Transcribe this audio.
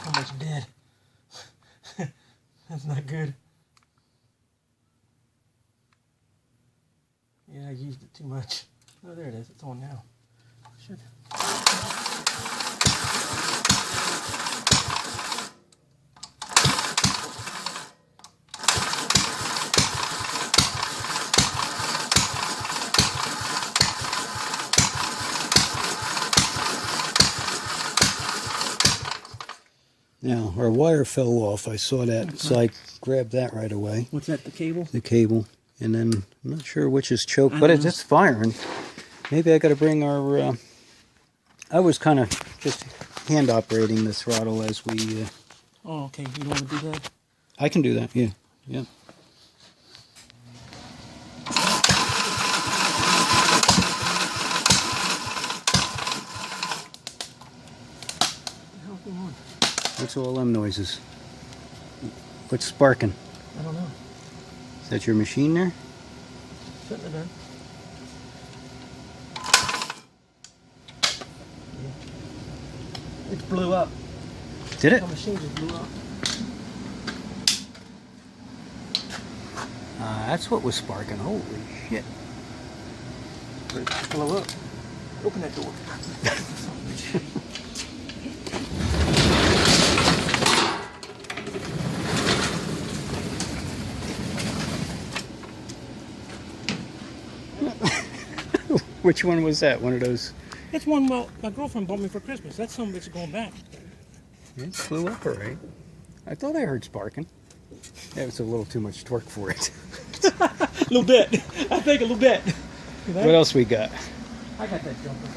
Almost dead. That's not good. Yeah, I used it too much. Oh, there it is. It's on now. Should. Now, our wire fell off. I saw that, okay. So I grabbed that right away. What's that, the cable? The cable. And then, I'm not sure which is choked, but it's firing. Maybe I got to bring our... I was kind of just hand operating the throttle as we... Oh, okay. You don't want to do that? I can do that, yeah. Yeah. What's all them noises? What's sparking? I don't know. Is that your machine there? Shouldn't have been. Yeah. It blew up. Did it? The machine just blew up. That's what was sparking. Holy shit. It blew up. Open that door. Which one was that? One of those? That's one my girlfriend bought me for Christmas. That's some bitch going back. It flew up all right. I thought I heard sparking. That was a little too much torque for it. A little bit. I think a little bit. What else we got? I got that jumper.